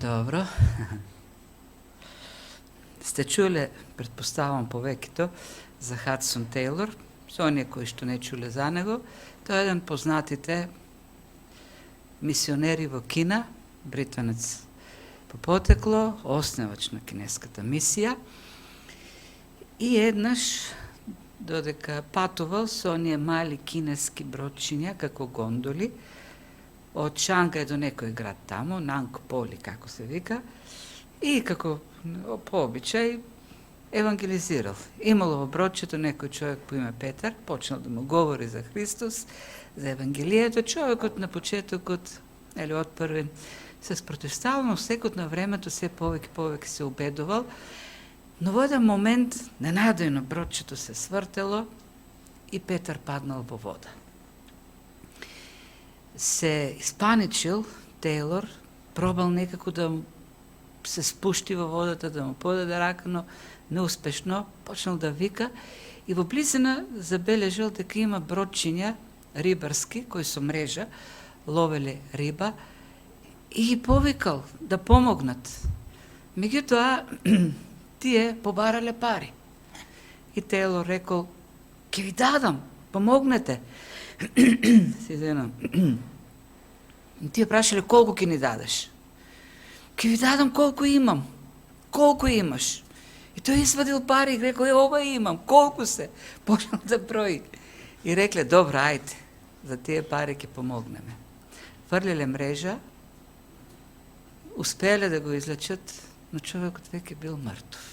Dobro. Ste čuli, pretpostavljam povekito, za Hudson Taylor, za onije koji što ne čuli za nego. To je jedan poznatite misionerivo Kina, Britanac po poteklo, osnivač na kineskата misija. I jednaš, dodeka patoval с оние мали кинески бродчиња, како гондоли, од Шангај до некој град тамо, Нангполи, како се вика, и како по обичај евангелизирал. Имало во бродчето некој човек по име Петар, почнал да му говори за Христос, за евангелието. Човекот на почетокот, или од првен, се спротивставал, но секот на времето се повеќе се убедувал. Но во еден момент, ненадејно бродчето се свртело и Петар паднал во вода. Се испаничил Тейлор, пробал некако да се спушти во водата, да му подаде рака, но неуспешно, почнал да вика и во близина забележал дека има бродчиња рибарски, кои со мрежа ловеле риба и ги повикал да помогнат. Меѓутоа, тие побарале пари. И Тейлор рекол, ќе ви дадам, помогнете. Си извинам. Тие прашале, колку ќе ни дадеш? Ќе ви дадам колку имам. Колку имаш? И тој извадил пари и рекол, ова имам, колку се? Почнал да брои. И рекле, добро, ајде, за тие пари ќе помогнеме. Фрлиле мрежа, успеале да го излечат, но човекот веќе бил мртов.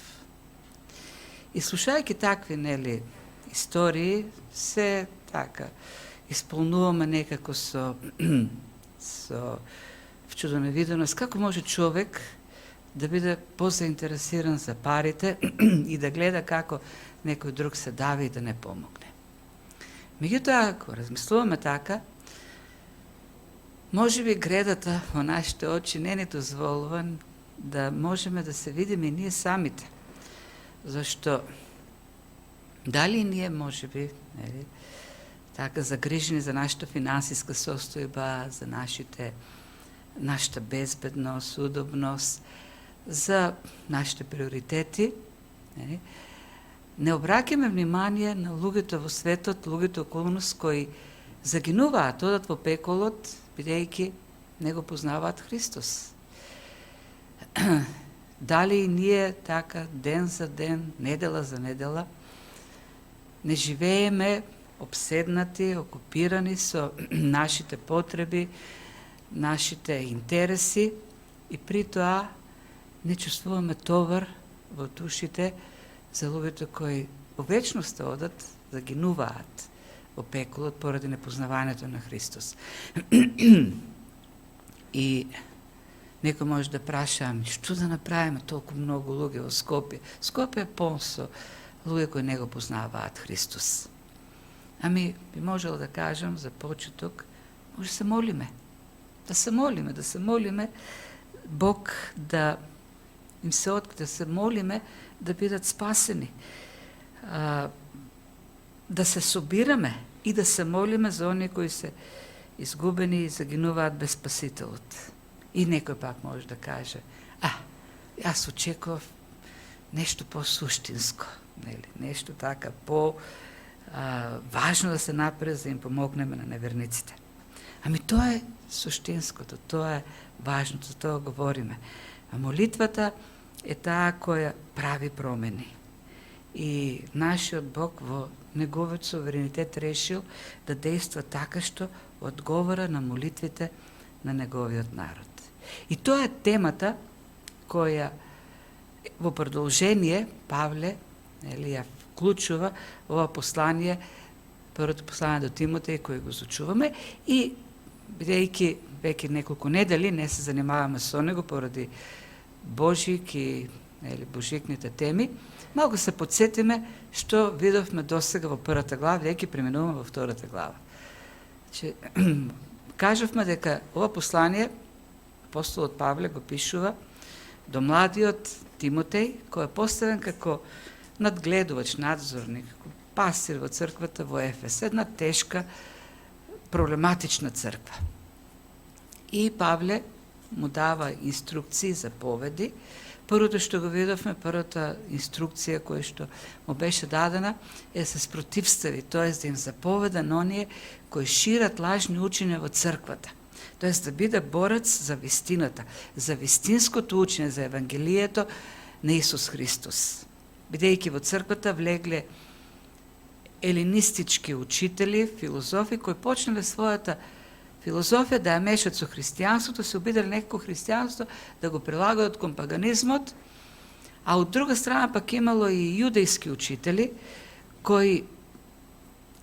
И слушајќи такви, нели, истории, се така исполнуваме некако со вчудоневиденост, како може човек да биде позаинтересиран за парите и да гледа како некој друг се дави и да не помогне. Меѓутоа, ако размислуваме така, можеби гредата во нашите очи не ни дозволува да можеме да се видиме и ние самите. Зашто дали ние можеби така загрижени за нашата финансиска состојба, за нашата безбедност, удобност, за нашите приоритети, не обраќаме внимание на луѓето во светот, луѓето околу нас кои загинуваат, одат во пеколот, бидејќи не го познаваат Христос. Дали и ние така ден за ден, недела за недела, не живееме обседнати, окупирани со нашите потреби, нашите интереси и при тоа не чувствуваме товар во душите за луѓето кои во вечноста одат, загинуваат во пеколот поради непознавањето на Христос. И некој може да праша, што да направиме толку многу луѓе во Скопје? Скопје е полн со луѓе кои не го познаваат Христос. Ами, би можела да кажам за почеток, може да се молиме. Да се молиме Бог да им се открие, да се молиме да бидат спасени. Да се собираме и да се молиме за оние кои се изгубени и загинуваат без Спасителот. И некој пак може да каже, јас очекував нешто по-суштинско, нешто така по-важно да се направи за да им помогнеме на неверниците. Ами тоа е суштинското, тоа е важното, за тоа говориме. А молитвата е таа која прави промени. И нашиот Бог во неговиот суверенитет решил да действа така што одговора на молитвите на неговиот народ. И тоа е темата која во продолжение Павле ја вклучува ова послание, првото послание до Тимотеј кој го изучуваме и бидејќи веќе неколку недели не се занимаваме со него поради Божик и божикните теми, малку се подсетиме што видовме досега во првата глава, бидејќи преминуваме во втората глава. Кажавме дека ова послание апостолот Павле го пишува до младиот Тимотеј, кој е поставен како надгледувач, надзорник, како пастир во црквата во Ефес, една тешка, проблематична црква. И Павле му дава инструкции, заповеди. Првото што го видовме, првата инструкција која што му беше дадена е да се спротивстави, т.е. да им заповеда на оние кои шират лажни учења во црквата. Т.е. да биде борец за вистината, за вистинското учење, за Евангелието на Исус Христос. Бидејќи во црквата влегле елинистички учители, филозофи, кои почнале својата филозофија да ја мешат со христијанството, се обидели некако христијанство да го прилагаат кон паганизмот, а од друга страна пак имало и јудејски учители кои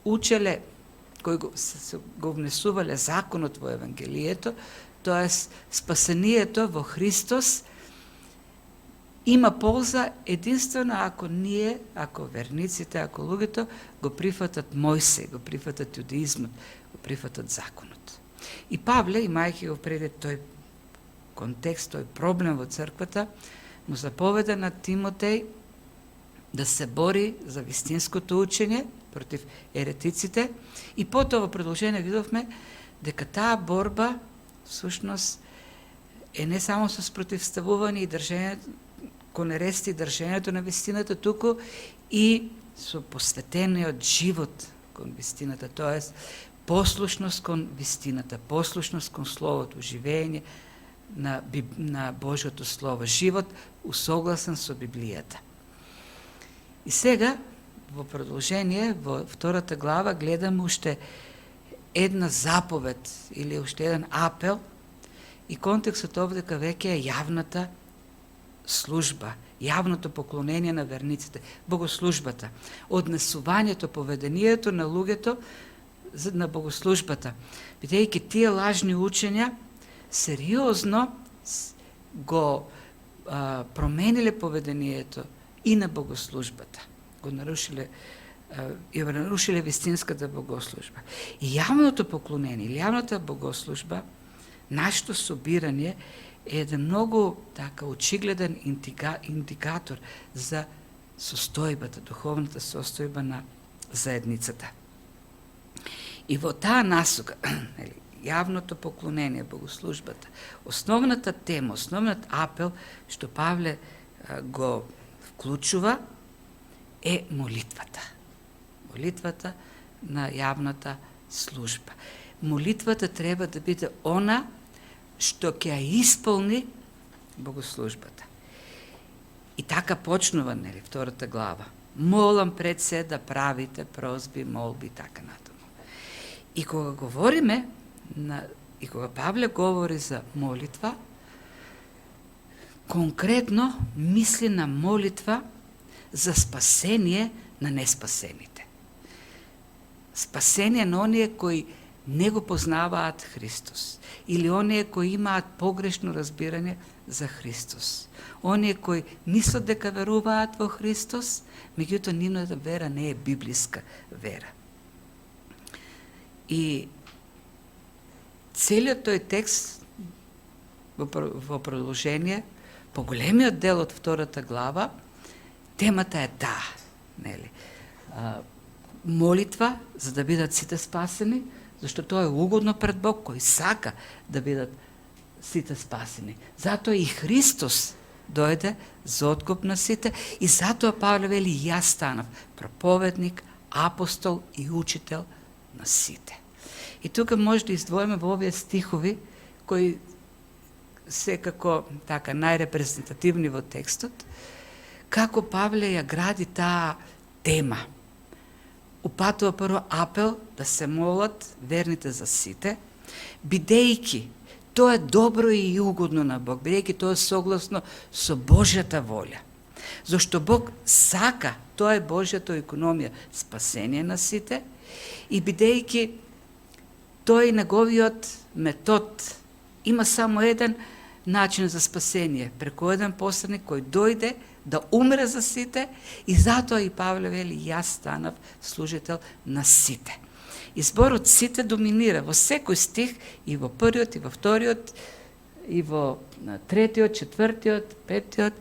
учеле, кои го внесувале законот во Евангелието, тоест спасението во Христос има полза единствено ако ние, ако верниците, ако луѓето го прифатат Мојсей, го прифатат јудеизмот, го прифатат законот. И Павле, имајќи го преди тој контекст, тој проблем во црквата, му заповеда на Тимотеј да се бори за вистинското учење против еретиците и потоа во продолжение видовме дека таа борба всушност е не само со спротивставување и држењето кон ерести, држењето на вистината, туку и со посветениот живот кон вистината, тоест послушност кон вистината, послушност кон Словото, живење на Божјото Слово, живот усогласен со Библијата. И сега, во продолжение, во втората глава, гледаме уште една заповед или уште еден апел и контекстот овдека веќе е јавната служба, јавното поклонение на верниците, богослужбата, однесувањето, поведението на луѓето на богослужбата, бидејќи тие лажни учења сериозно го промениле поведението и на богослужбата, го нарушиле вистинската богослужба. И јавното поклонение или јавната богослужба, нашето собирање е еден многу така очигледен индикатор за состојбата, духовната состојба на заедницата. И во таа насока, јавното поклонение, богослужбата, основната тема, основниот апел што Павле го вклучува е молитвата. Молитвата на јавната служба. Молитвата треба да биде она што ќе ја исполни богослужбата. И така почнува, нели, втората глава. Молам пред се да правите прозби, молби и така натаму. И кога говориме, и кога Павле говори за молитва, конкретно мисли на молитва за спасение на неспасените. Спасение на оние кои не го познаваат Христос, или оние кои имаат погрешно разбирање за Христос. Оние кои мислат дека веруваат во Христос, меѓутоа нивната вера не е библиска вера. И целиот тој текст во продолжение, по големиот дел од втората глава, темата е таа, нели? Молитва за да бидат сите спасени, зашто тоа е угодно пред Бог кој сака да бидат сите спасени. Затоа и Христос дојде за откуп на сите и затоа Павле вели јас станав проповедник, апостол и учител на сите. И тука може да издвоиме во овие стихови кои секако така најрепрезентативни во текстот, како Павле ја гради таа тема. Упатува прво апел да се молат верните за сите, бидејќи тоа е добро и угодно на Бог, бидејќи тоа е согласно со Божјата волја. Зашто Бог сака, тоа е Божјата економија, спасение на сите, и бидејќи тој неговиот метод има само еден начин за спасение, преку еден посланик кој дојде да умре за сите, и затоа и Павле вели јас станав служител на сите. И зборот сите доминира во секој стих, и во првиот, и во вториот, и во третиот, четвртиот, петиот.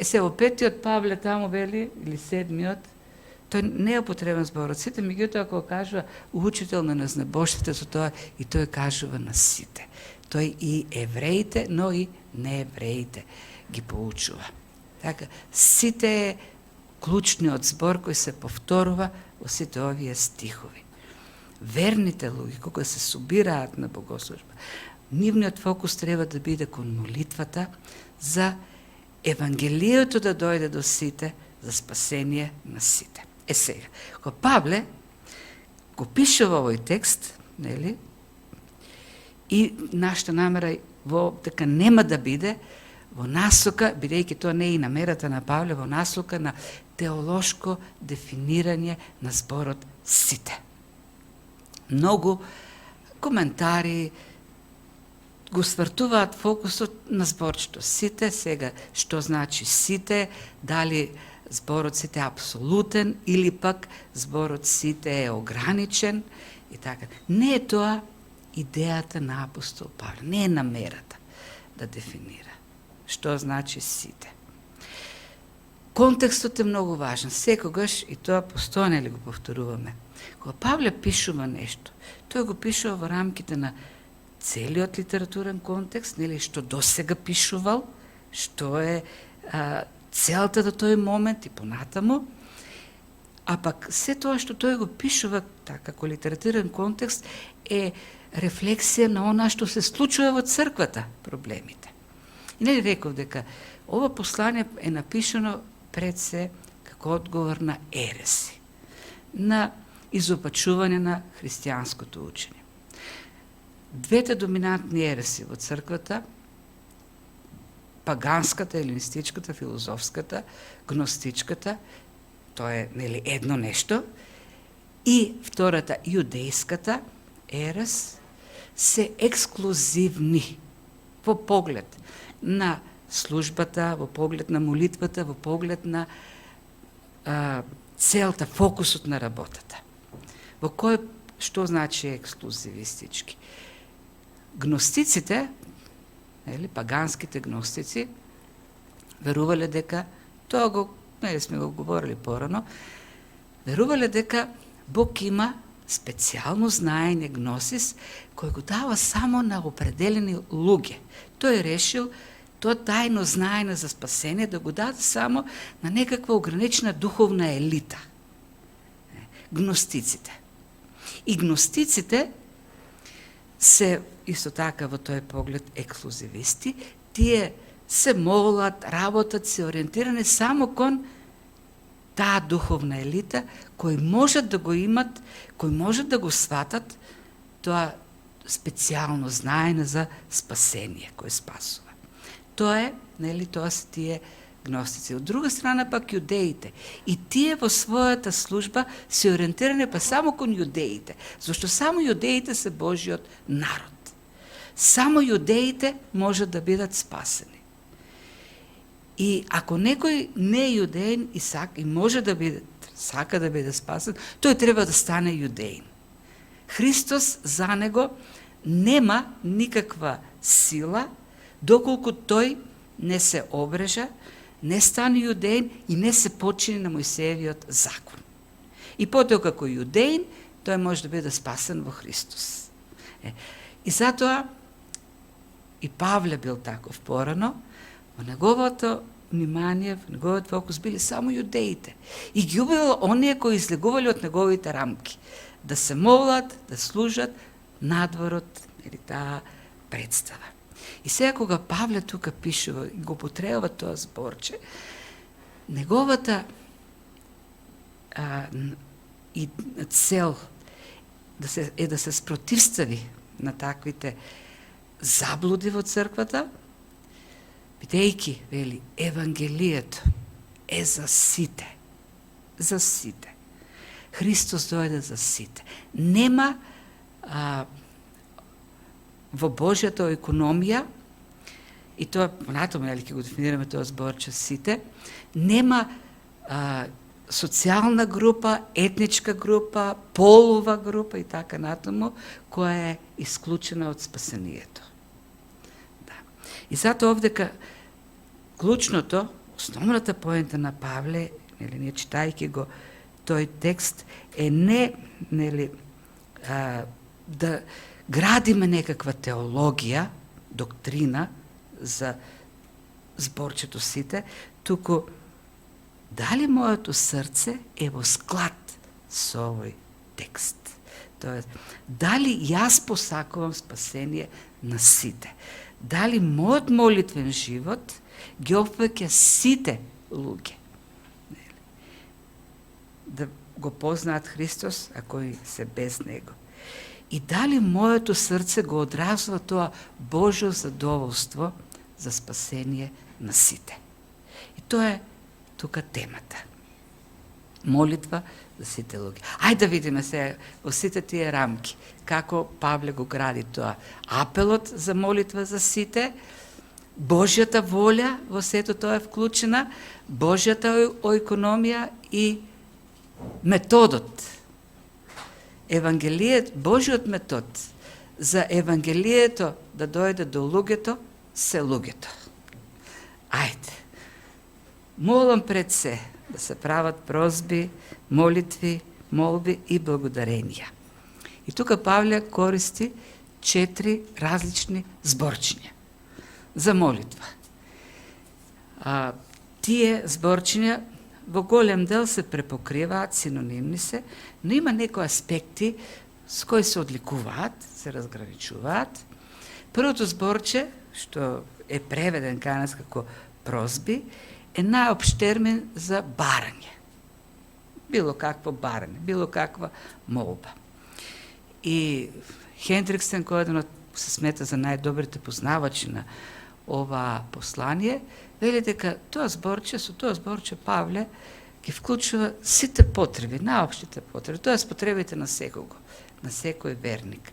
Се во петиот Павле таму вели, или седмиот, тој не е употребен зборот сите, меѓутоа кога кажува учител на незнебожците, со тоа и тој кажува на сите. тој и евреите, но и неевреите ги поучува. Така, сите е клучниот збор кој се повторува во сите овие стихови. Верните луѓе, кога се собираат на богослужба, нивниот фокус треба да биде кон молитвата за Евангелието да дојде до сите, за спасение на сите. Сега, кога Павле го пишува овој текст, нели, и нашата намера во дека нема да биде во насока, бидејќи тоа не е и намерата на Павле, во насока на теолошко дефинирање на зборот сите. Многу коментари го свртуваат фокусот на зборчето сите, сега што значи сите, дали зборот сите е апсолутен или пак зборот сите е ограничен и така. Не е тоа идејата на апостол Павле, не е намерата да дефинира што значи сите. Контекстот е многу важен. Секогаш, и тоа постојано ли го повторуваме, кога Павле пишува нешто, тој го пишува во рамките на целиот литературен контекст, нели, што досега пишувал, што е целта до тој момент и понатаму, а пак се тоа што тој го пишува така како литературен контекст е рефлексија на она што се случува во црквата, проблемите. И нели реков дека ова послание е напишано пред се како одговор на ереси, на изопачување на христијанското учење. Двете доминантни ереси во црквата, паганската, елинистичката, филозофската, гностичката, тоа е нели едно нешто, и втората јудејската ерес се ексклузивни во поглед на службата, во поглед на молитвата, во поглед на целта, фокусот на работата. Во кој, што значи ексклузивистички? Гностиците, или паганските гностици, верувале дека, тоа го, нели сме го говорили порано, верувале дека Бог има специјално знаење гносис, кој го дава само на определени луѓе. Тој решил тоа тајно знаење за спасение да го даде само на некаква ограничена духовна елита. Гностиците. И гностиците се исто така во тој поглед ексклузивисти, тие се молат, работат, се ориентирани само кон таа духовна елита, кои можат да го имат, кои можат да го сватат тоа специјално знаење за спасение, кој спасува. Тоа е, нели, тоа се тие гностици. Од друга страна пак јудеите. И тие во својата служба се ориентирани па само кон јудеите, зашто само јудеите се Божиот народ. Само јудеите можат да бидат спасени. И ако некој не е јудеин и може да биде, сака да биде спасен, тој треба да стане јудеин. Христос за него нема никаква сила, доколку тој не се обрежа, не стане јудеин и не се почини на Мојсеевиот закон. И потоа како јудеин, тој може да биде спасен во Христос. И затоа и Павле бил таков порано, во неговото внимание, во неговиот фокус били само јудеите. И ги убивал оние кои излегували од неговите рамки. Да се молат, да служат надворот, или таа представа. И сега кога Павле тука пишува и го употребува тоа зборче, неговата и цел е да се спротивстави на таквите заблуди во црквата, бидејќи, вели, Евангелието е за сите. За сите. Христос дојде за сите. Нема во Божјата економија, и тоа понатаму, нели, ќе го дефинираме тоа зборче сите, нема социјална група, етничка група, полова група и така натаму, која е исклучена од спасението. Да. И затоа овдека клучното, основната поента на Павле, нели, ние читајќи го тој текст, е не, нели, да градиме некаква теологија, доктрина за зборчето сите, туку дали моето срце е во склад со овој текст. Тоест, дали јас посакувам спасение на сите? Дали мојот молитвен живот ги опфаќа сите луѓе? Да го познаат Христос, а кои се без Него. И дали моето срце го одразува тоа Божјо задоволство за спасение на сите? И тоа е тука темата. Молитва за сите луѓе. Ајде да видиме се во сите тие рамки како Павле го гради тоа. Апелот за молитва за сите, Божјата волја во сето тоа е вклучена, Божјата економија и методот. Божјиот метод за евангелието да дојде до луѓето се луѓето. Ајде. Молам пред се да се прават прозби, молитви, молби и благодаренија. И тука Павле користи 4 различни зборчиња за молитва. Тие зборчиња во голем дел се препокриваат, синонимни се, но има некои аспекти с кои се одликуваат, се разграничуваат. Првото зборче, што е преведен кај нас како прозби, е најопшт термин за барање. Било какво барање, било каква молба. И Хендриксен, кој еден се смета за најдобрите познавачи на ова послание, вели дека со тоа зборче Павле ги вклучува сите потреби, наопштите потреби, тоа е потребите на секого, на секој верник.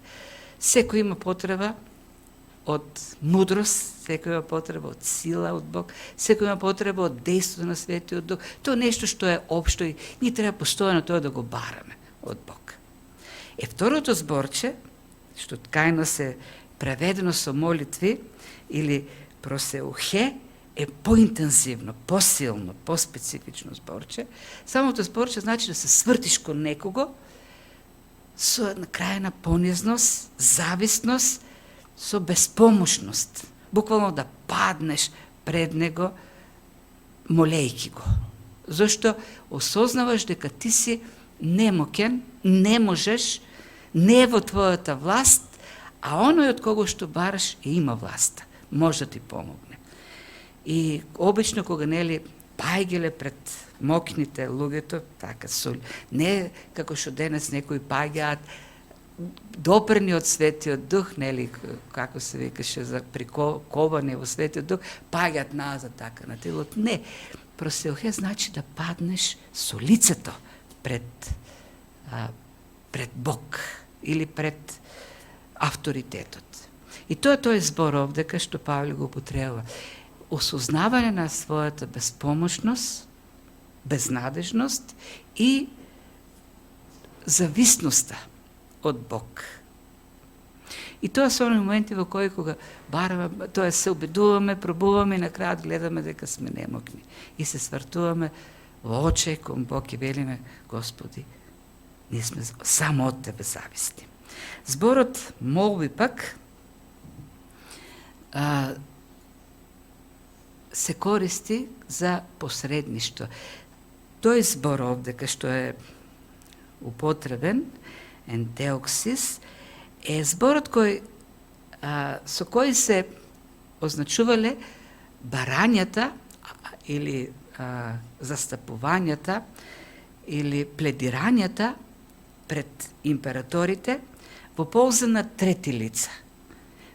Секој има потреба од мудрост, секој има потреба од сила од Бог, секој има потреба од дејството на Светиот Дух. Тоа е нешто што е општо и ние треба постојано тоа да го бараме од Бог. Второто зборче, што кај нас е преведено со молитви или просеухе, е поинтензивно, посилно, поспецифично зборче. Самото зборче значи да се свртиш кон некого со накрајна понизност, зависност, со безпомошност. Буквално да паднеш пред него, молејки го. Зошто осознаваш дека ти си немокен, не можеш, не е во твојата власт, а оној од кого што бараш има власта. Може да ти помогне. И обично кога нели паѓале пред мокните луѓето, така не како што денес некои паѓаат допрени од Светиот Дух, нели како се викаше за приковани во Светиот Дух, паѓаат назад така на телот. Не, просеухе значи да паднеш со лицето пред Бог или пред авторитетот. И тоа е тој збор овдека што Павле го употребува. Осознавање на својата безпомошност, безнадежност и зависноста од Бог. И тоа се оној моменти во кои кога бараме, тоа се обидуваме, пробуваме и на крајот гледаме дека сме немокни. И се свртуваме во очи кон Бог и велиме: Господи, ние сме само од Тебе зависни. Зборот молби пак се користи за посредништво. Тој збор овдека што е употребен, ентеоксис, е зборот со кој се означувале барањата или застапувањата или пледирањата пред императорите во полза на трети лица.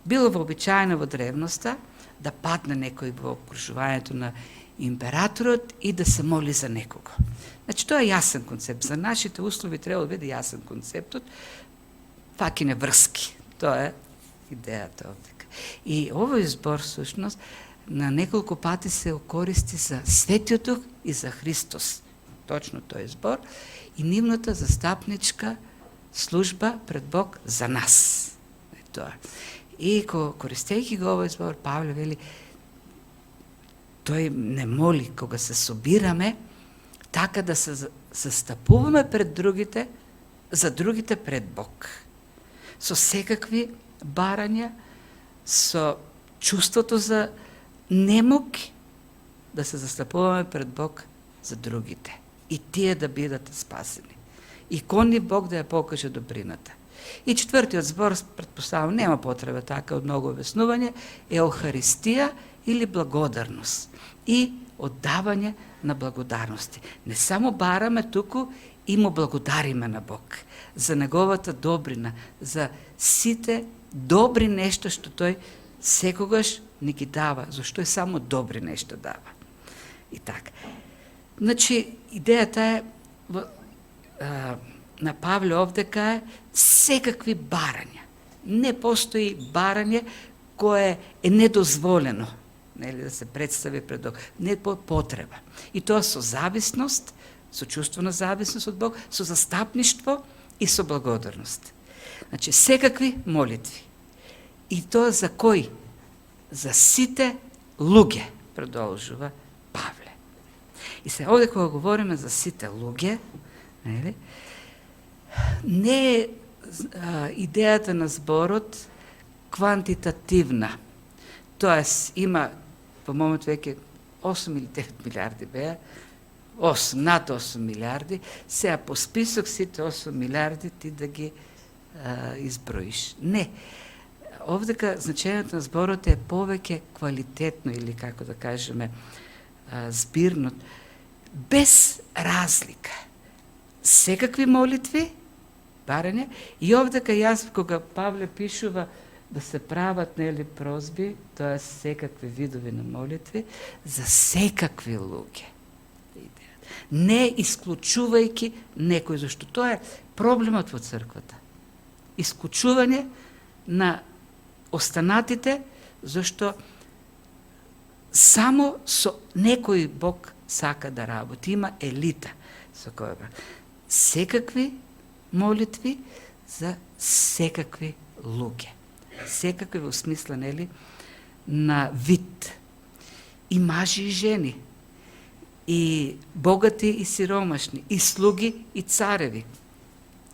Било вообичаено во древноста да падне некој во окружувањето на императорот и да се моли за некого. Значи, тоа е јасен концепт. За нашите услови треба да биде јасен концептот, факине врски. Тоа е идејата овдека. И овој збор, всушност, на неколку пати се користи за Светиот Дух и за Христос. Точно тој збор. И нивната застапничка служба пред Бог за нас. Тоа. И користејќи го овој збор, Павле вели, тој не моли кога се собираме, така да се застапуваме пред другите, за другите пред Бог. со секакви барања, со чувството за немок да се застапуваме пред Бог за другите и тие да бидат спасени. И кон нив Бог да ја покаже добрината. И четвртиот збор, предпоставам, нема потреба така од многу обяснување, е Охаристија или благодарност и оддавање на благодарности. Не само бараме туку, и му благодариме на Бог за неговата добрина, за сите добри нешта што тој секогаш ни ги дава, зашто е само добри нешта дава. И така. Значи, идејата е на Павле овде кај секакви барања. Не постои барање кое е недозволено, нели, да се представи пред Бог, не по потреба. И тоа со зависност, со чувство на зависност од Бог, со застапништво и со благодарност. Значи, секакви молитви. И тоа за кој? За сите луѓе, продолжува Павле. И се овде кога говориме за сите луѓе, нели, не е идејата на зборот квантитативна. Тоест, има, по момент веќе 8 или 9 милиарди беа, 8, над 8 милиарди, сега по список сите 8 милиарди ти да ги изброиш. Не. Овдека значењето на зборот е повеќе квалитетно или, како да кажеме, збирно, без разлика. Секакви молитви, барање, и овдека јас, кога Павле пишува да се прават, нели, прозби, тоа е секакви видови на молитви, за секакви луѓе. Не исклучувајќи некој, зашто тоа е проблемот во црквата. Исклучување на останатите, зашто само со некој Бог сака да работи. Има елита со која. Секакви молитви за секакви луѓе. Секакви во смисла, нели, на вид. И мажи и жени. И богати и сиромашни. И слуги и цареви.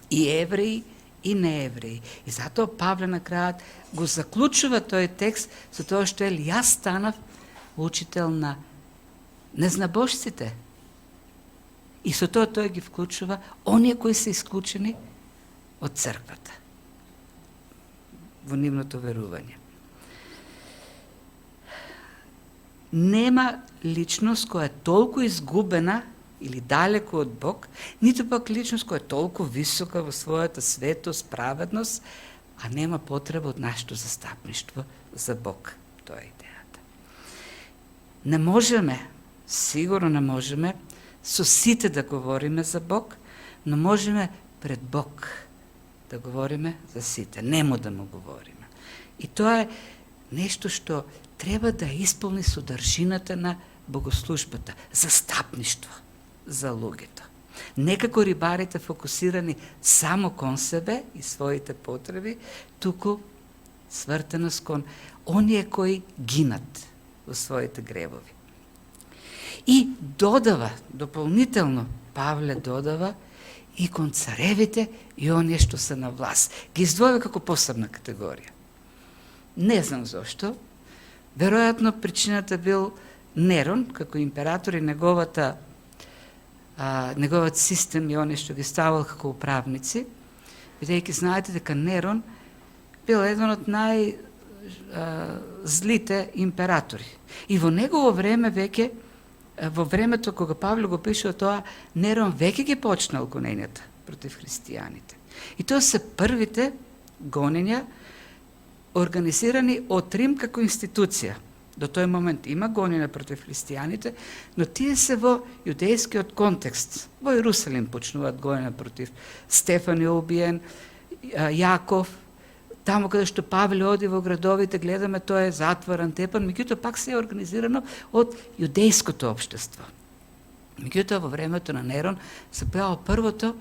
И евреи и неевреи. И затоа Павле на крајот го заклучува тој текст со тоа што јас станав учител на незнабожците. И со тоа тој ги вклучува оние кои се исклучени од црквата во нивното верување. Нема личност која е толку изгубена или далеко од Бог, ниту пак личност која е толку висока во својата светост, праведност, а нема потреба од нашето застапништво за Бог. Тоа е идејата. Не можеме, сигурно не можеме, со сите да говориме за Бог, но можеме пред Бог да говориме за сите, нему да му говориме. И тоа е нешто што треба да исполни содржината на богослужбата, застапништво за луѓето. Некако рибарите фокусирани само кон себе и своите потреби, туку свртеност кон оние кои гинат во своите гревови. И додава, дополнително, Павле додава и кон царевите и оние што се на власт. Ги издвојува како посебна категорија. Не знам зошто. Веројатно причината бил Нерон, како император и неговиот систем и оние што ги ставал како управници, бидејќи знаете дека Нерон бил еден од најзлите императори. И во негово време веќе, во времето кога Павле го пишува тоа, Нерон веќе ги почнал гонењата против христијаните. И тоа се првите гонења организирани од Рим како институција. До тој момент има гонења против христијаните, но тие се во јудејскиот контекст. Во Јерусалим почнуваат гонења против Стефан е убиен, Јаков, таму каде што Павле оди во градовите, гледаме тоа е затворен, тепан, меѓутоа пак се е организирано од јудејското општество. Меѓутоа во времето на Нерон се појава првото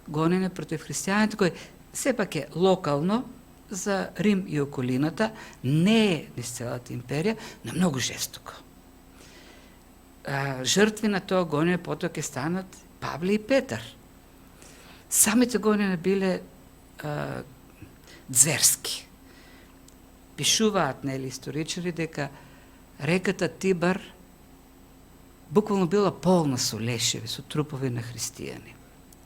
гонење против христијаните, кој сепак е локално за Рим и околината, не е низ целата империја, но многу жестоко. Жртви на тоа гонење потоа ќе станат Павле и Петар. Самите гонења биле зверски. Пишуваат, нели, историчари дека реката Тибар буквално била полна со лешеви, со трупови на христијани.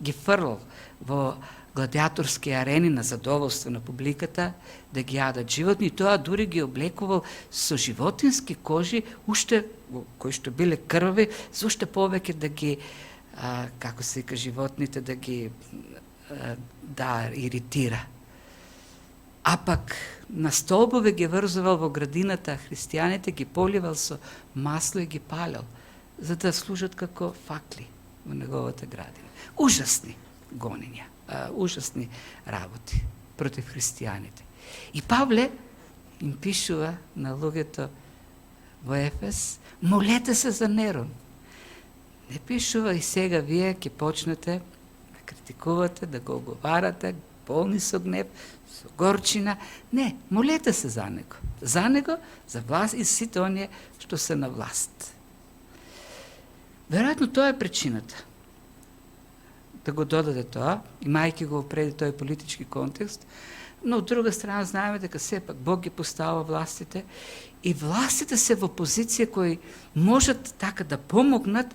Ги фрлал во гладиаторски арени на задоволство на публиката да ги јадат животни, и тоа дури ги облекувал со животински кожи, уште кои што биле крвави, за уште повеќе да ги како се вика, животните да ги да иритира. А пак на столбове ги врзувал во градината, христијаните ги поливал со масло и ги палел, за да служат како факли во неговата градина. Ужасни гонења, ужасни работи против христијаните. И Павле им пишува на луѓето во Ефес: молете се за Нерон. Не пишува и сега вие ќе почнете да критикувате, да го оговарате, полни со гнев, со горчина. Не, молете се за него. За него, за власт и сите оние што се на власт. Веројатно тоа е причината да го додаде тоа, имајќи го преди тој политички контекст, но од друга страна знаеме дека сепак Бог ги поставува властите и властите се во позиција кои можат така да помогнат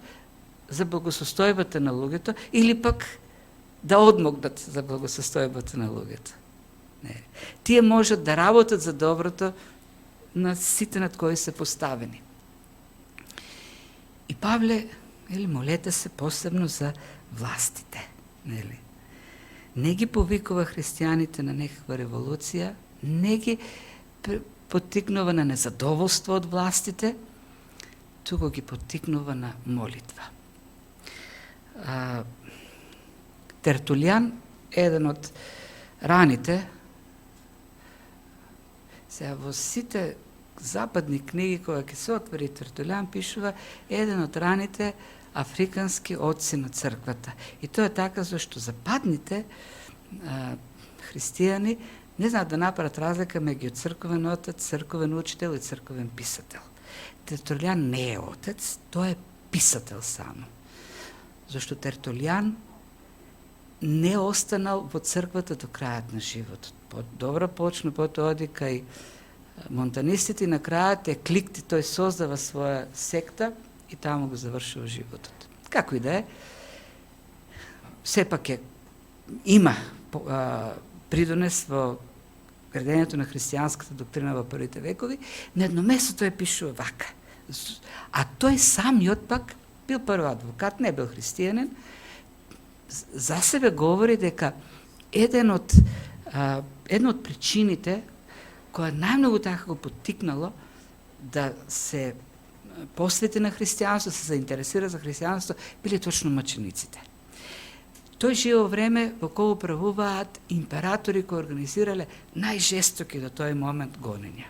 за благосостојбата на луѓето или пак да одмогнат за благосостојбата на луѓето. Не. Тие можат да работат за доброто на сите над кои се поставени. И Павле, молете се посебно за властите. Нели? Не ги повикува христијаните на некаква револуција, не ги поттикнува на незадоволство од властите, туку ги поттикнува на молитва. Тертулијан, еден од раните, сега во сите западни книги која ќе се отвори Тертулијан, пишува еден од раните африкански отци на црквата. И тоа е така зашто западните христијани не знаат да направат разлика меѓу црковен отец, црковен учител и црковен писател. Тертулијан не е отец, тој е писател само. Зашто Тертулијан не останал во црквата до крајот на животот. Добро почна, потоа оди кај монтанистите и на крајот е кликти, тој создава своја секта и таму го завршува животот. Како и да е, сепак има придонес во градењето на христијанската доктрина во првите векови, на едно место тој пишува вака. А тој самиот пак бил прво адвокат, не бил христијанин, за себе говори дека една од причините која најмногу така го поттикнало да се посвети на христијанство, се заинтересира за христијанство, биле точно мъчениците. Тој живо време во кое управуваат императори кои организирале најжестоки до тој момент гонења.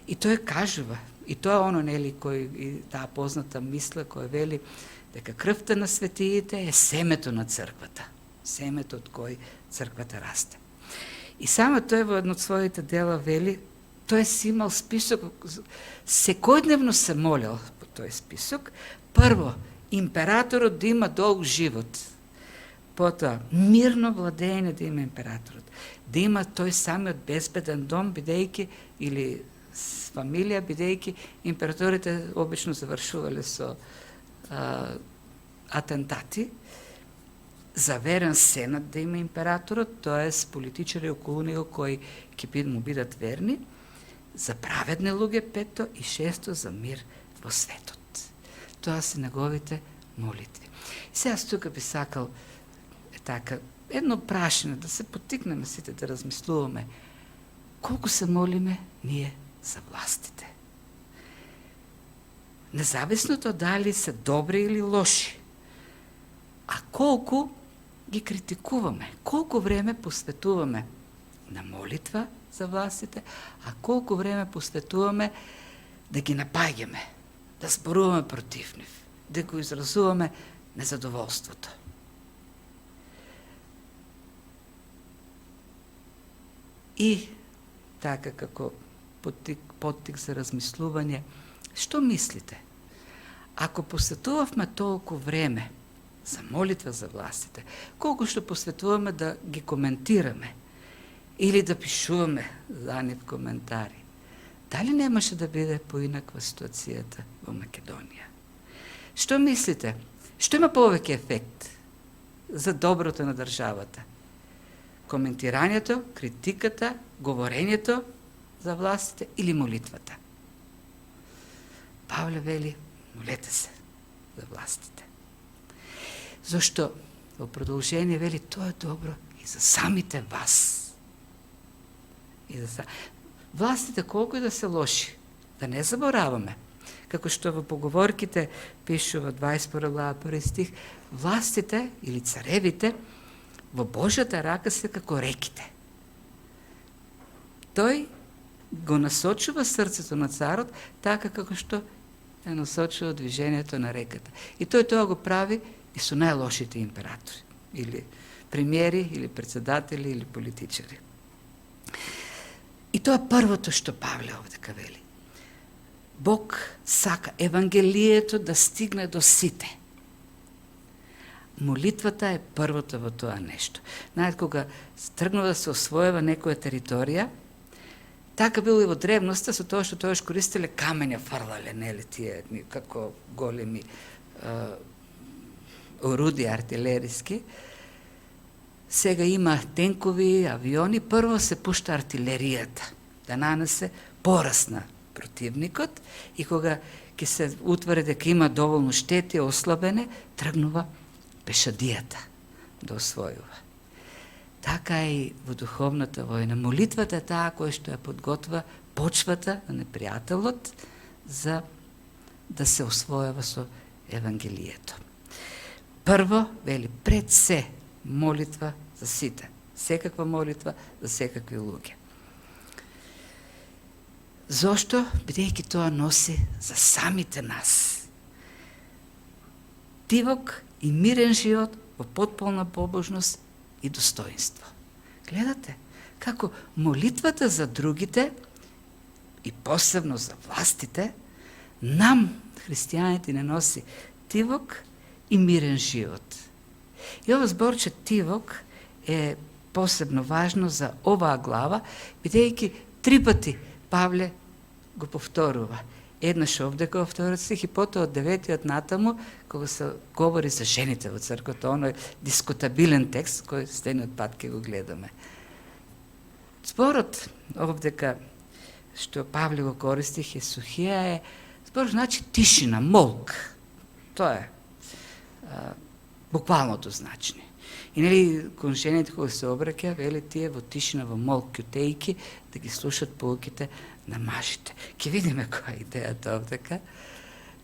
И тој кажува, и тоа е оно, нели, кој и таа позната мисла која вели дека крвта на светиите е семето на црквата, семето од кој црквата расте. И само тој во едно од своите дела вели, тој си имал список, секојдневно се молел по тој список, прво, императорот да има долг живот, потоа, мирно владење да има императорот, да има тој самиот безбеден дом, бидејќи, или с фамилија, бидејќи императорите обично завршувале со атентати, за верен сенат да има императорот, т.е. политичари околу него кои ќе му бидат верни, за праведни луѓе пето и шесто за мир во светот. Тоа се неговите молитви. Сега тука би сакал така едно прашање да се поттикнеме сите да размислуваме колку се молиме ние за властите. Независното дали се добри или лоши, а колку ги критикуваме, колку време посветуваме на молитва за властите, а колку време посветуваме да ги напаѓаме, да зборуваме против нив, да го изразуваме незадоволството. И така како поттик за размислување, што мислите? Ако посветувавме толку време за молитва за властите, колку што посветуваме да ги коментираме или да пишуваме за нив коментари. Дали немаше да биде поинаква ситуацијата во Македонија? Што мислите? Што има повеќе ефект за доброто на државата? Коментирањето, критиката, говорењето за властите или молитвата? Павле вели, молете се за властите. Зошто во продолжение вели, тоа е добро и за самите вас. Властите колку и да се лоши, да не забораваме, како што во поговорките пишува 21 глава 1 стих, властите или царевите во Божјата рака се како реките. Тој го насочува срцето на царот така како што е насочува движењето на реката. И тој тоа го прави и со најлошите императори, или премиери, или председатели, или политичари. И тоа е првото што Павле овдека вели. Бог сака Евангелието да стигне до сите. Молитвата е првото во тоа нешто. Знаете, кога тргнува да се освојува некоја територија, така било и во древноста, со тоа што тоаш користеле камења, фрлале, нели, тие како големи орудија артилериски. Сега има тенкови, авиони, прво се пушта артилеријата, да нанесе пораз на противникот и кога ќе се утвари дека има доволно штети, ослабене, тргнува пешадијата да освојува. Така и во духовната војна. Молитвата е таа која што ја подготвя почвата на непријателот за да се освојува со Евангелието. Прво, вели, пред се молитва за сите. Секаква молитва за секакви луѓе. Зошто? Бидејќи тоа носи за самите нас тивок и мирен живот во потполна побожност и достоинство. Гледате како молитвата за другите и посебно за властите нам, христијаните, не носи тивок и мирен живот. И ова зборче тивок е посебно важно за оваа глава, бидејќи 3 пати Павле го повторува. Еднаш овдека во вториот стих и потоа од 9-тиот натаму, кога се говори за жените во црквата, оној дискутабилен текст кој следниот пат ќе го гледаме. Зборот овдека што Павле го користи, Хесухија, е збор значи тишина, молк. Тоа е буквалното значење. И нели кон жените кога се обраќа, вели тие во тишина, во молк, ќутејки, да ги слушат поуките на мажите. Ке видиме која е идејата овдека.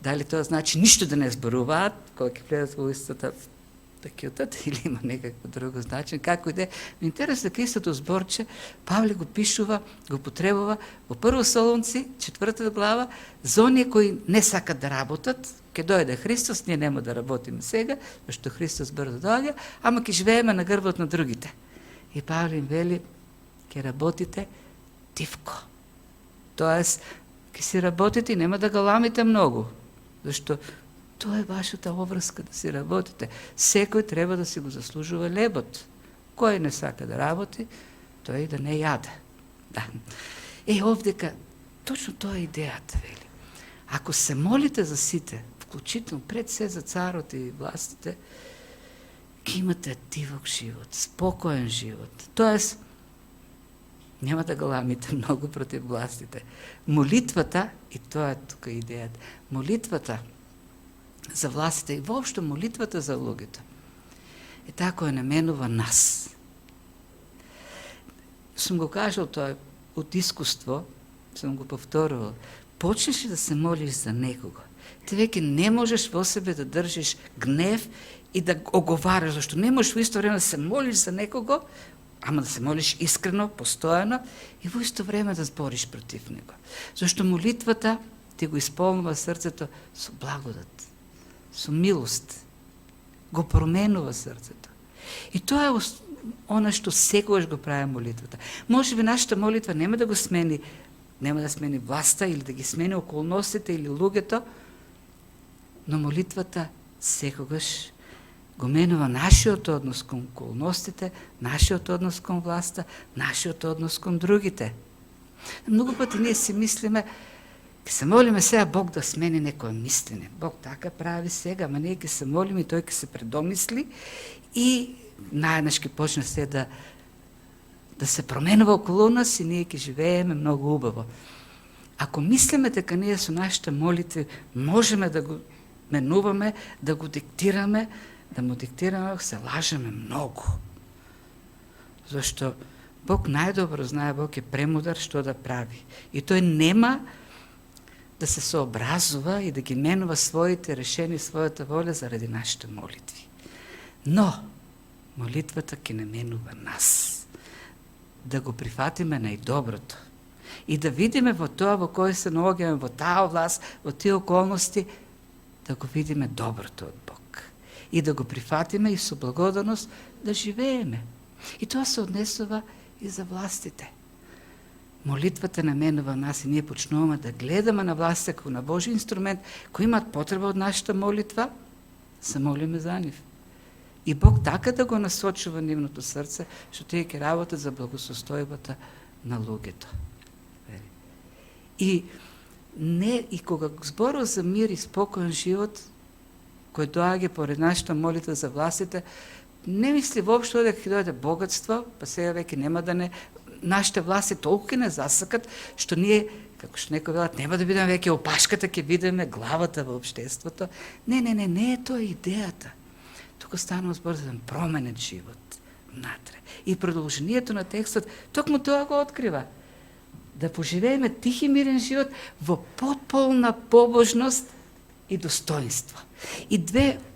Дали тоа значи ништо да не зборуваат, кога ќе влезат во улицата да ќутат, или има некакво друго значење, како и да е. Но интересно дека истото зборче Павле го пишува, го потребува во Прво Солунци, 4 глава, за оние кои не сакат да работат, ќе дојде Христос, ние нема да работиме сега, зашто Христос брзо доаѓа, ама ќе живееме на грбот на другите. И Павле им вели, ќе работите тивко. Тоест, ќе си работите и нема да галамите многу, зашто тоа е вашата обврска да си работите. Секој треба да си го заслужува лебот. Кој не сака да работи, тој и да не јаде. Да. Овдека, точно тоа е идејата, вели. Ако се молите за сите, вклучително пред се за царот и властите, ќе имате тивок живот, спокоен живот. Тоест, нема да галамите многу против властите. Молитвата, и тоа е тука идејата, молитвата за властите и воопшто молитвата за луѓето е таа која наменува нас. Сум го кажал тоа од искуство, сум го повторувал. Почнеш ли да се молиш за некого, ти веќе не можеш во себе да држиш гнев и да оговараш, зашто не можеш во исто време да се молиш за некого, ама да се молиш искрено, постојано и во исто време да збориш против него. Зашто молитвата ти го исполнува срцето со благодат, со милост, го променува срцето. И тоа е она што секогаш го прави молитвата. Може би нашата молитва нема да го смени, нема да смени власта или да ги смени околностите или луѓето, но молитвата секогаш го менува нашиот однос кон околностите, нашиот однос кон власта, нашиот однос кон другите. Многу пати ние си мислиме, ќе се молиме сега Бог да смени некое мислење. Бог така прави сега, ама ние ќе се молиме и тој ќе се предомисли и наеднаш ќе почне се да се променува околу нас и ние ќе живееме многу убаво. Ако мислиме дека ние со нашите молитви можеме да го менуваме, да го диктираме, да му диктираме, се лажеме многу. Зашто Бог најдобро знае, Бог е премудар што да прави. И тој нема да се сообразува и да ги менува своите решени, својата воля заради нашите молитви. Но молитвата ќе не менува нас. Да го прифатиме најдоброто. И да видиме во тоа во кој се наоѓаме, во таа власт, во тие околности, да го видиме доброто од Бог. И да го прифатиме и со благодарност да живееме. И тоа се однесува и за властите. Молитвата наменува нас и ние почнуваме да гледаме на властите како на Божи инструмент, кои имат потреба од нашата молитва, се молиме за нив. И Бог така да го насочува нивното срце, што тие ќе работат за благосостојбата на луѓето. И кога зборува за мир и спокоен живот, кој доаѓа поред нашата молитва за властите, не мисли воопшто дека ќе дојде богатство, па сега веќе нема да не нашите власти толку ќе не засакат, што ние, како што некои велат, нема да бидеме веќе опашката, ќе бидеме главата во општеството. Не е тоа идејата. Тука станува збор за променет живот внатре. И продолжението на текстот токму тоа го открива. Да поживееме тих и мирен живот во потполна побожност и достоинство. И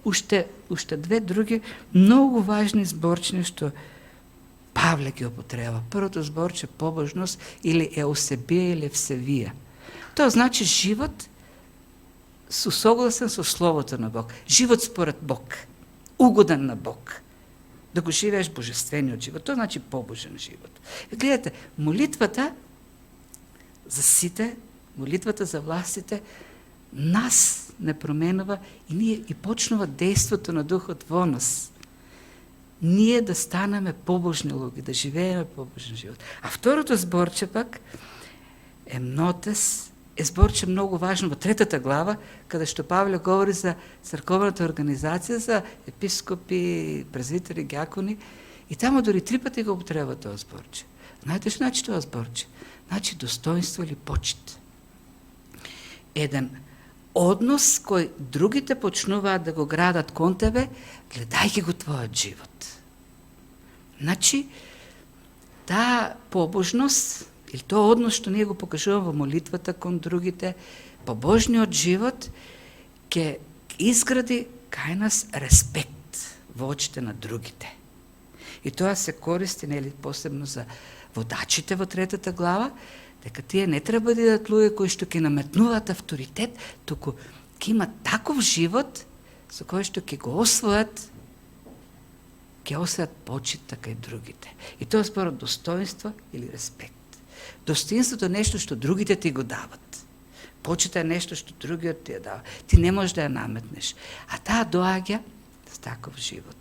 уште две други многу важни зборчиња што Павле ги употреба. Првото зборче побожност или еусебија или евсевија. Тоа значи живот согласен со словото на Бог. Живот според Бог. Угоден на Бог. Да го живееш божествениот живот. Тоа значи побожен живот. Гледате, молитвата за сите, молитвата за властите, нас не променува и почнува действото на Духот во нас. Ние да станеме побожни луѓе, да живееме побожен живот. А второто зборче пак е мнотес, е зборче многу важно во 3 глава, каде што Павле говори за црковната организација, за епископи, презвитери, дјакони, и таму дори 3 пати го употреба тоа зборче. Знаете што значи тоа зборче? Значи достоинство или почит. Еден однос кој другите почнуваат да го градат кон тебе, гледајќи го твојот живот. Значи, таа побожност, или тоа однос што ние го покажуваме во молитвата кон другите, побожниот живот, ќе изгради кај нас респект во очите на другите. И тоа се користи, нели, посебно за водачите во 3 глава, дека тие не треба да бидат луѓе кои што ќе наметнуваат авторитет, туку ќе имат таков живот со кој што ќе го освојат, ќе освојат почит така и другите. И тоа според достоинство или респект. Достоинството е нешто што другите ти го дават. Почита е нешто што другиот ти ја дава. Ти не можеш да ја наметнеш. А таа доаѓа с таков живот.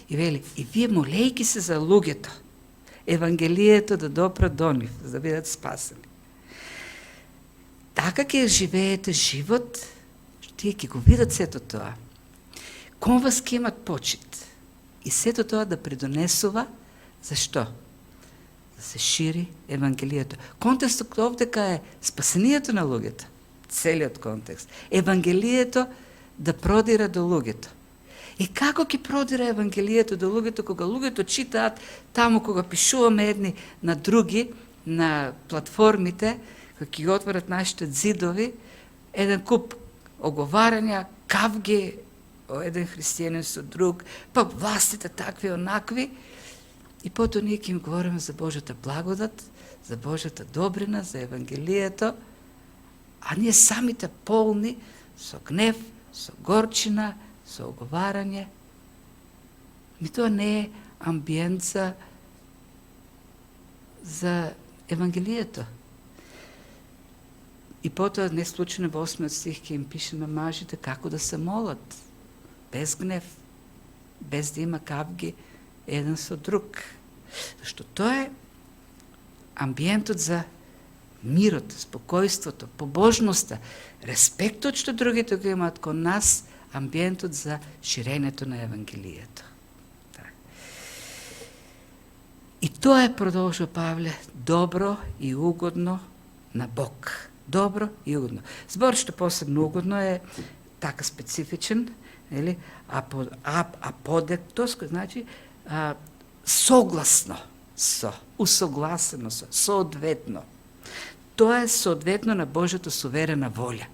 И вели, и вие молејќи се за луѓето, Евангелието да допре до нив, за да бидат спасени. Така ќе живеете живот, што тие ќе го видат сето тоа. Кон вас ќе имат почит. И сето тоа да придонесува, зашто? Да се шири Евангелието. Контекстот овдека е спасението на луѓето. Целиот контекст. Евангелието да продира до луѓето. И како ќе продира Евангелието до луѓето, кога луѓето читаат таму, кога пишуваме едни на други, на платформите, кога ќе ги отворат нашите зидови, еден куп оговарања, кавги, еден христијанин со друг, па властите такви, онакви, и потоа ние ќе им говориме за Божјата благодат, за Божјата добрина, за Евангелието, а ние самите полни со гнев, со горчина, со оговарање. Тоа не е амбиент за Евангелието. И потоа не случайно во 8 стих ќе им пишеме мажите како да се молат, без гнев, без да има капги еден со друг. Зашто тоа е амбиентот за мирот, спокојството, побожноста, респектот што другите го имаат кон нас, амбиентот за ширењето на Евангелието. И тоа е, продолжува Павле, добро и угодно на Бог. Добро и угодно. Збор што посебно угодно е така специфичен, нели? Аподектос, значи согласно со, усогласено со, соодветно. Тоа е соодветно на Божјата суверена волја.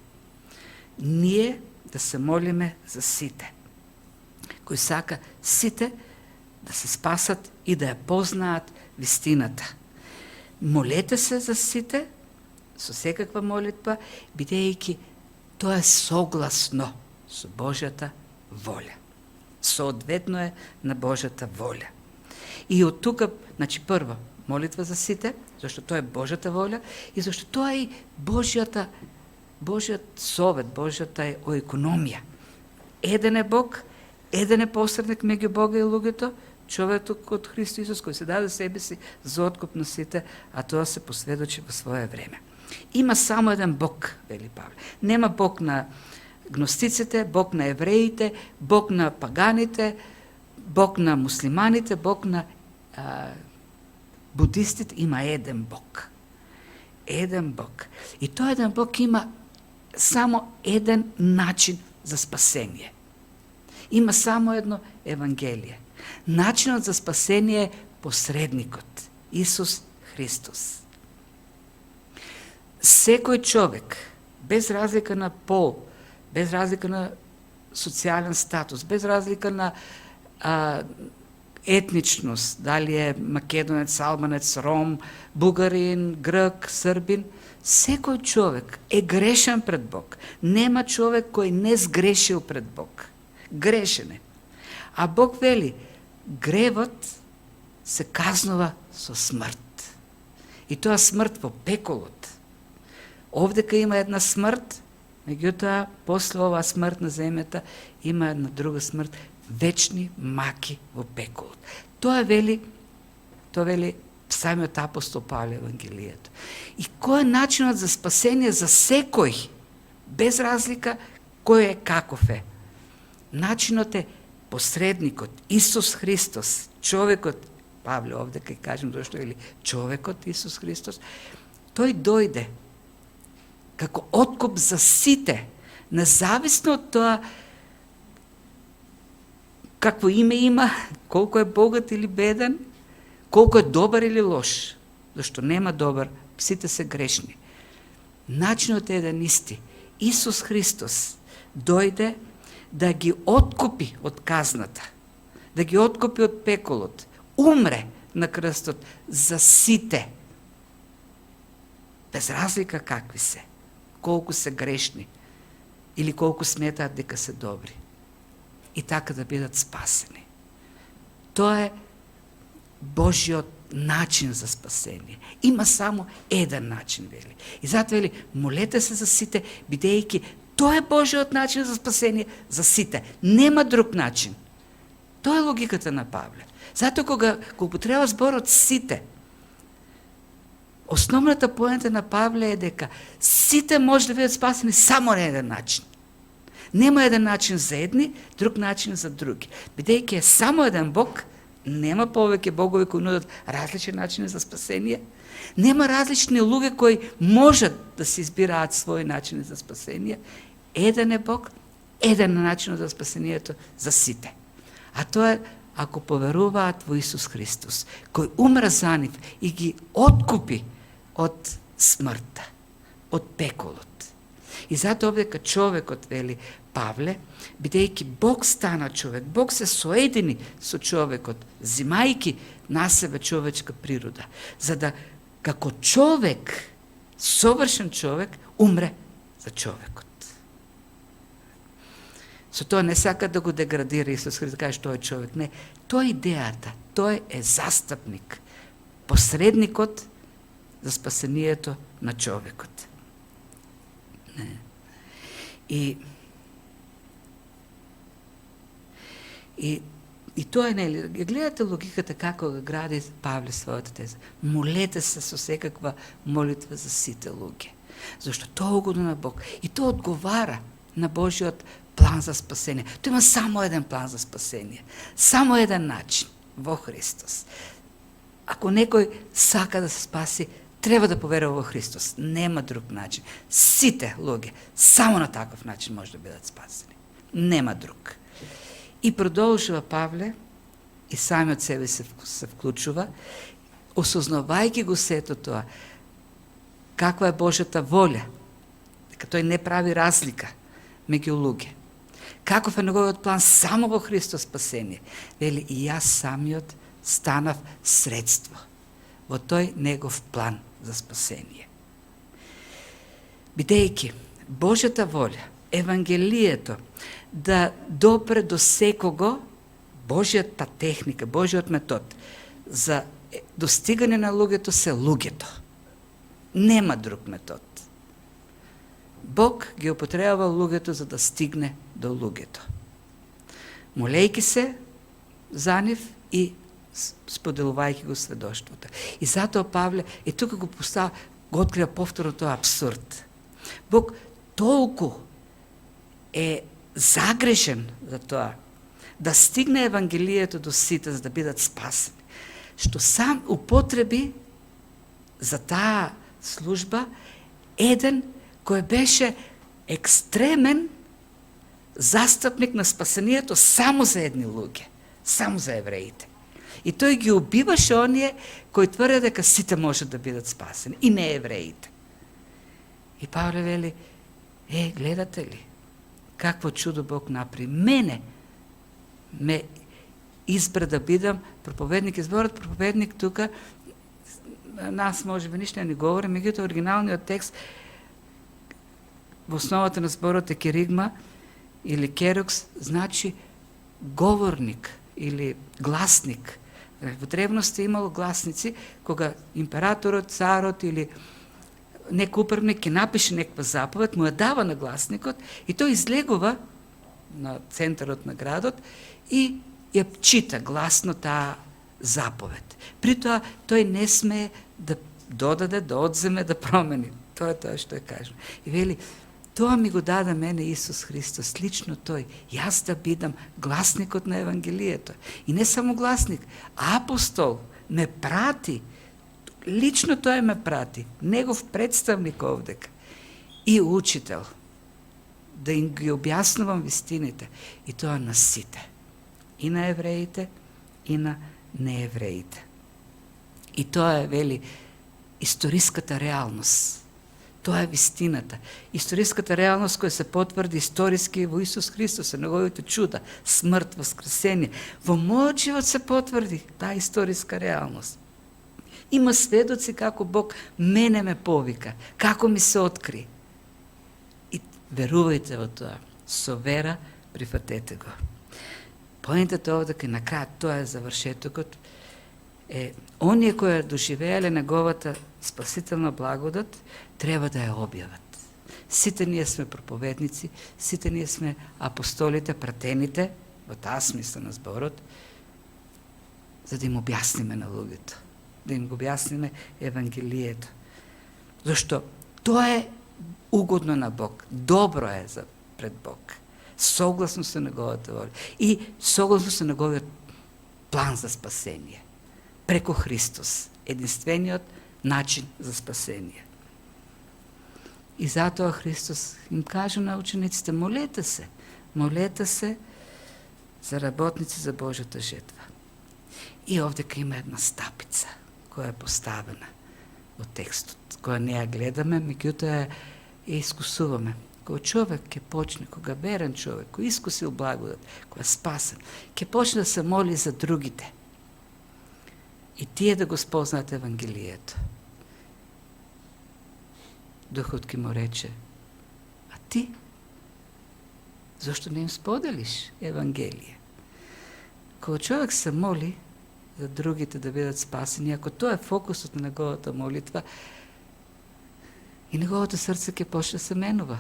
Ние да се молиме за сите, кои сака сите да се спасат и да ја познаат вистината. Молете се за сите, со секаква молитва, бидејќи тоа е согласно со Божјата волја. Соодветно е на Божјата волја. И од тука, значи прво, молитва за сите, зашто тоа е Божјата волја и зашто тоа е и Божјиот совет, Божјата економија. Еден е Бог, еден е посредник меѓу Бога и луѓето, човекот од Христо Исус, кој се даде себе си за откуп на сите, а тоа се посведочи во свое време. Има само еден Бог, вели Павле. Нема Бог на гностиците, Бог на евреите, Бог на паганите, Бог на муслиманите, Бог на будистите. Има еден Бог. Еден Бог. И тој еден Бог има само еден начин за спасение. Има само едно Евангелие. Начинот за спасение е посредникот, Исус Христос. Секој човек, без разлика на пол, без разлика на социјален статус, без разлика на етничност, дали е македонец, албанец, ром, бугарин, грк, србин, секој човек е грешен пред Бог. Нема човек кој не сгрешил пред Бог. Грешен е. А Бог вели, гревот се казнува со смрт. И тоа смрт во пеколот. Овдека има една смрт, меѓутоа, после оваа смрт на земјата, има една друга смрт, вечни маки во пеколот. Тоа вели самиот апостол Павле Евангелието. И кој е начинот за спасение за секој, без разлика кој е каков е? Начинот е посредникот, Исус Христос, човекот, Павле овде кај кажем зашто вели човекот Исус Христос, тој дојде како откуп за сите, независно од тоа какво име има, колку е богат или беден, колку е добар или лош, зашто нема добар, сите се грешни. Начинот е еден исти. Исус Христос дојде да ги откупи од казната, да ги откупи од пеколот, умре на крстот за сите, без разлика какви се, колку се грешни или колку сметаат дека се добри, и така да бидат спасени. Тоа е Божјиот начин за спасение. Има само еден начин, вели. И затоа вели, молете се за сите, бидејќи тоа е Божјиот начин за спасение за сите. Нема друг начин. Тоа е логиката на Павле. Затоа кога го употреба зборот сите, основната поента на Павле е дека сите може да бидат спасени само на еден начин. Нема еден начин за едни, друг начин за други. Бидејќи е само еден Бог, нема повеќе богови кои нудат различни начини за спасение, нема различни луѓе кои можат да се избираат своји начини за спасение. Еден е Бог, еден е начинот за спасението за сите. А тоа е ако поверуваат во Исус Христос, кој умра за нив и ги откупи од смртта, од пеколот. И затоа овдека човекот, вели Павле, бидејќи Бог стана човек, Бог се соедини со човекот, зимајќи на себе човечка природа, за да како човек, совршен човек, умре за човекот. Со тоа не сака да го деградира Исус Христос, да каже тој е човек. Не, тоа е идејата, тој е застапник, посредникот за спасението на човекот. Не. И И тоа е, нели, гледате логиката како го гради Павле својата теза. Молете се со секаква молитва за сите луѓе. Зашто тоа е угодно на Бог. И тоа одговара на Божиот план за спасение. Тој има само еден план за спасение. Само еден начин, во Христос. Ако некој сака да се спаси, треба да поверува во Христос. Нема друг начин. Сите луѓе само на таков начин може да бидат спасени. Нема друг. И продолжува Павле, и самиот себе се вклучува, осознавајќи го сето тоа, каква е Божјата воља, дека тој не прави разлика меѓу луѓе. Каков е неговиот план само во Христос спасение. Вели, и јас самиот станав средство во тој негов план за спасение. Бидејќи Божјата воља, Евангелието, да допре до секого, Божјата техника, Божјиот метод за достигање на луѓето се луѓето. Нема друг метод. Бог ги употребува луѓето за да стигне до луѓето. Молејќи се за нив и споделувајќи го сведоштвото. И затоа Павле и тука го поставя, го открива повторно тоа абсурд. Бог толку е загрешен за тоа да стигне Евангелието до сите за да бидат спасени, што сам употреби за таа служба еден кој беше екстремен застапник на спасението само за едни луѓе, само за евреите. И тој ги убиваше оние кои тврде дека сите можат да бидат спасени, и не евреите. И Павле вели, гледате ли, какво чудо Бог направи. Мене ме избра да бидам проповедник. Изборот проповедник тука, нас може би ништо не говори, меѓутоа оригиналниот текст во основата на зборот е керигма или керокс, значи говорник или гласник. Во древноста имало гласници, кога императорот, царот или некој управник ќе напише неква заповед, му ја дава на гласникот и тој излегува на центарот на градот и ја чита гласно таа заповед. Притоа тој не смее да додаде, да одземе, да промени. Тоа е тоа што ја кажам. И вели, тоа ми го даде мене Исус Христос, лично тој, јас да бидам гласникот на Евангелието. И не само гласник, апостол ме прати, лично тој ме прати, негов представник овдека и учител, да им ги објаснувам вистините, и тоа на сите, и на евреите, и на неевреите. И тоа е, вели, историската реалност. Тоа е вистината. Историската реалност која се потврди историски во Исус Христос, неговите чуда, смрт, воскресение. Во мојот живот се потврди таа историска реалност. Има сведоци како Бог мене ме повика, како ми се откри. И верувајте во тоа. Со вера прифатете го. Поентата овде дека на крај тоа е завршетокот, е оние кои доживеале неговата спасителна благодат, треба да ја објават. Сите ние сме проповедници, сите ние сме апостолите, пратените, во таа смисла на зборот, за да им објасниме на луѓето, да им го објасниме Евангелието. Зашто тоа е угодно на Бог, добро е за пред Бог, согласно со неговата воля и согласно со неговиот план за спасение. Преко Христос, единствениот начин за спасение. И затоа Христос им кажа на учениците, молете се за работници за Божјата жетва. И овдека има една стапица, која е поставена во текстот, која не ја гледаме, меѓутоа ја искусуваме. Кога човек ќе почне, кога верен човек, кој искусил благодат, кој е спасен, ќе почне да се моли за другите. И тие да го спознаат Евангелието. Духот ќе му рече, а ти? Зошто не им споделиш Евангелие? Кога човек се моли за другите да бидат спасени, ако тоа е фокусот на неговата молитва, и неговото срце ќе почне да се менува,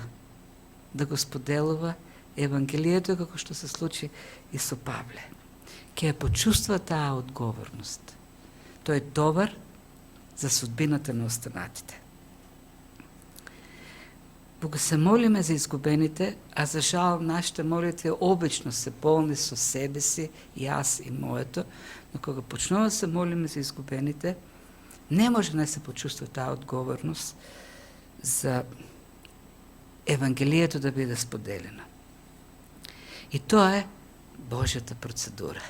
да го споделува Евангелието, како што се случи и со Павле. ќе ја почувствува таа одговорност. Тој е товар за судбината на останатите. Кога се молиме за изгубените, а за жал нашите молитви обично се полни со себе си, јас и моето, но кога почнува да се молиме за изгубените, не може да не се почувства таа одговорност за Евангелието да биде споделено. И тоа е Божјата процедура.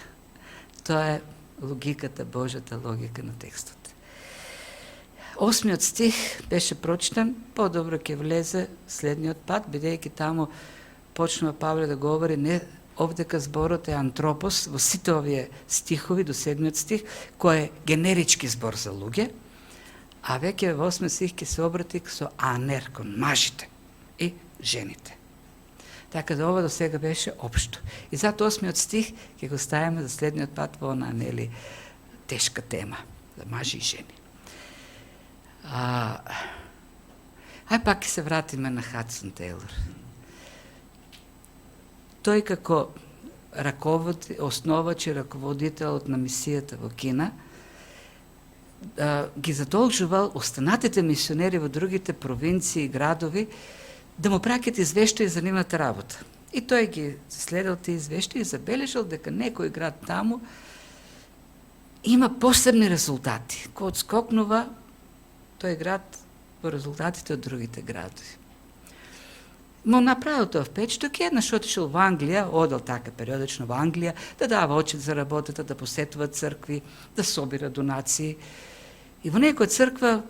Тоа е логиката, Божјата логика на текстот. 8 стих беше прочитан, по-добро ќе влезе следниот пат, бидејќи таму почнува Павле да говори не овдека зборот е антропос во сите овие стихови до 7 стих, кој е генерички збор за луѓе, а веќе во 8 стих ќе се обрати со анер, кон мажите и жените. Така да ова до сега беше општо. И затоа 8 стих ќе го ставиме за следниот пат во она, нели, тешка тема, за мажи и жени. Ај пак ќе се вратиме на Хадсон Тейлор. Тој како основач и раководителот на мисијата во Кина ги задолжувал останатите мисионери во другите провинции и градови да му праќат извештаи за нивната работа. И тој ги следел тие извештаи и забележал дека некој град таму има посебни резултати. Кој одскокнува тој град во резултатите од другите градови. Му направил тоа впечаток, еднаш отишел во Англија, одел така периодично во Англија, да дава отчет за работата, да посетува цркви, да собира донации. И во некоја црква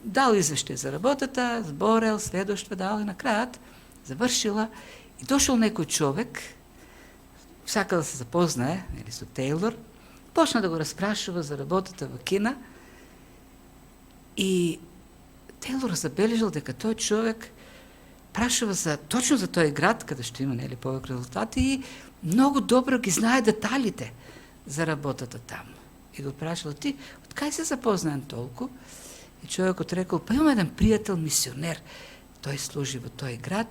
дал извештај за работата, зборел, сведоштва дал и на крајот завршила и дошол некој човек, сака да се запознае, или со Тейлор, почна да го распрашува за работата во Кина и Тейлор забележал дека тој човек прашува точно за тој град, каде што има нели повеќе резултати и многу добро ги знае деталите за работата таму. И го прашал: ти, од кај се запознаен толку? И човекот рекол: па имам еден пријател мисионер, тој служи во тој град,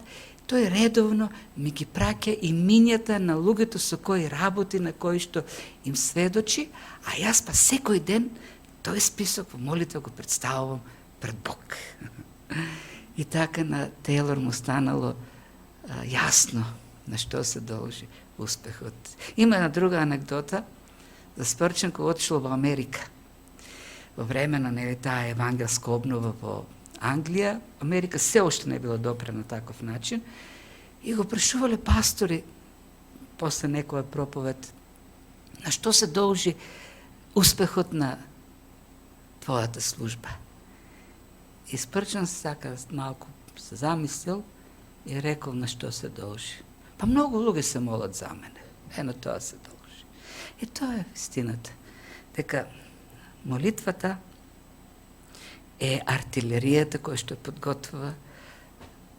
тој редовно ми ги праќа имињата на луѓето со кои работи, на кои што им сведочи, а јас па секој ден тој список во молитва го представувам пред Бог. И така на Тейлор му станало јасно на што се должи успехот. Има една друга анекдота за Спрчен кој отишол во Америка. Во време на таа евангелска обнова во Англија, Америка се уште не била допрена на таков начин, и го прашувале пастори после некоја проповед: на што се должи успехот на твојата служба? И Спрчен сака малку се замислил и рекол на што се должи. Па многу луѓе се молат за мене. Ено тоа се должи. И тоа е вистината. Дека молитвата е артилеријата која што подготвува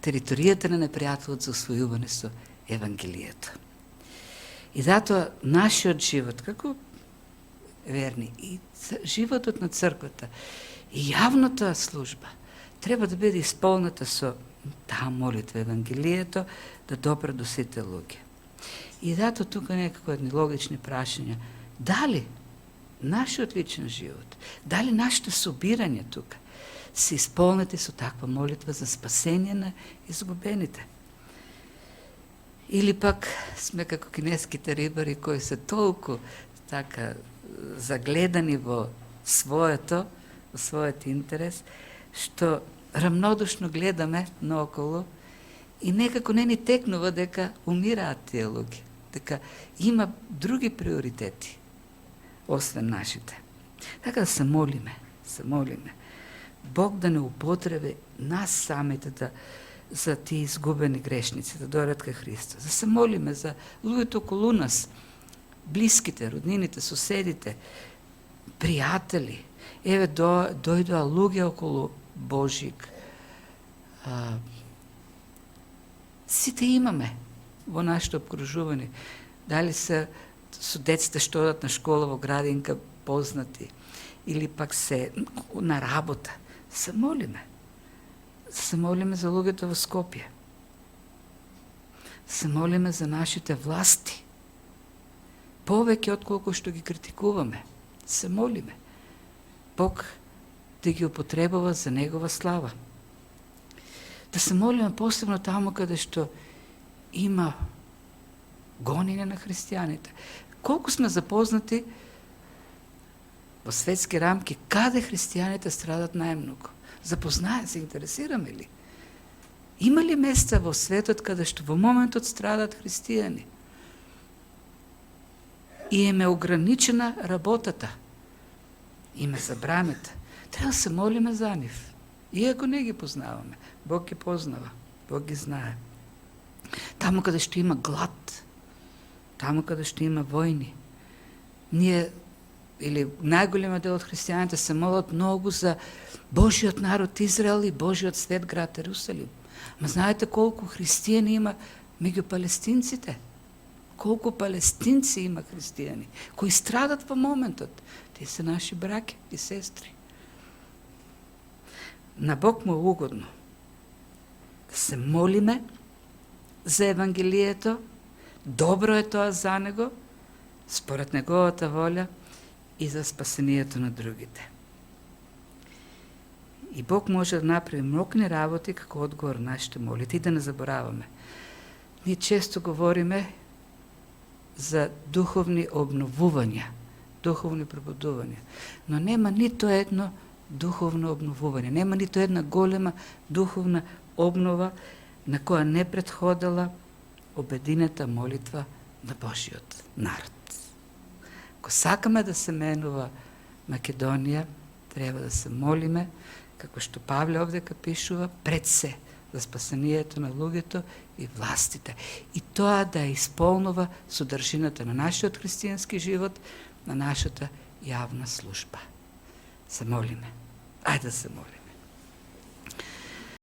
територијата на непријателот за освојување со Евангелието. И затоа нашиот живот, како верни, и животот на црквата, и јавната служба, треба да биде исполната со таа молитва, Евангелието, да допре до сите луѓе. И затоа тука некако едни логични прашања. Дали нашиот личен живот, дали нашите собирања тука се исполнети со таква молитва за спасение на изгубените? Или пак сме како кинеските рибари кои се толку така загледани во своето, во својот интерес, што рамнодушно гледаме наоколу и некако не ни текнува дека умираат тие луѓе, дека има други приоритети освен нашите. Така да се молиме. Бог да не употреби нас самите за тие изгубени грешници, да дојдат кај Христос. Да се молиме за луѓето околу нас, блиските, роднините, соседите, пријатели. Еве дојдоа луѓе околу Божик. Сите имаме во нашето обкружување. Дали се со децата што одат на школа во градинка познати, или пак се на работа. Се молиме. Се молиме за луѓето во Скопје. Се молиме за нашите власти. повеќе отколку што ги критикуваме. Се молиме. Бог да ги употребува за Негова слава. Да се молиме посебно таму каде што има гонење на христијаните. Колку сме запознати во светски рамки, каде христијаните страдат најмногу? Запознаем се, интересираме ли? Има ли места во светот каде што во моментот страдат христијани? И им е ограничена работата. Им е забранета. Треба да се молиме за нив. Иако не ги познаваме. Бог ги познава. Бог ги знае. Таму каде што има глад, таму каде што има војни, ние, или најголема дел од христијаните се молат многу за Божиот народ Израел и Божиот свет град Ерусалим. Ма знаете колку христијани има меѓу палестинците? Колку палестинци има христијани кои страдат во моментот? Те се наши браќа и сестри. На Бог му е угодно да се молиме за Евангелието, добро е тоа за него, според неговата воля и за спасението на другите. И Бог може да направи многни работи како одговор на нашите молитви. И да не забораваме. Ние често говориме за духовни обновувања, духовни пробудувања, но нема нито едно духовно обновување, нема нито една голема духовна обнова на која не претходела обединета молитва на Божиот народ. Ако сакаме да се менува Македонија, треба да се молиме, како што Павле овдека пишува, пред се за спасението на луѓето и властите. И тоа да исполнува содржината на нашиот христијански живот, на нашата јавна служба. Се молиме. Ајде да се молиме.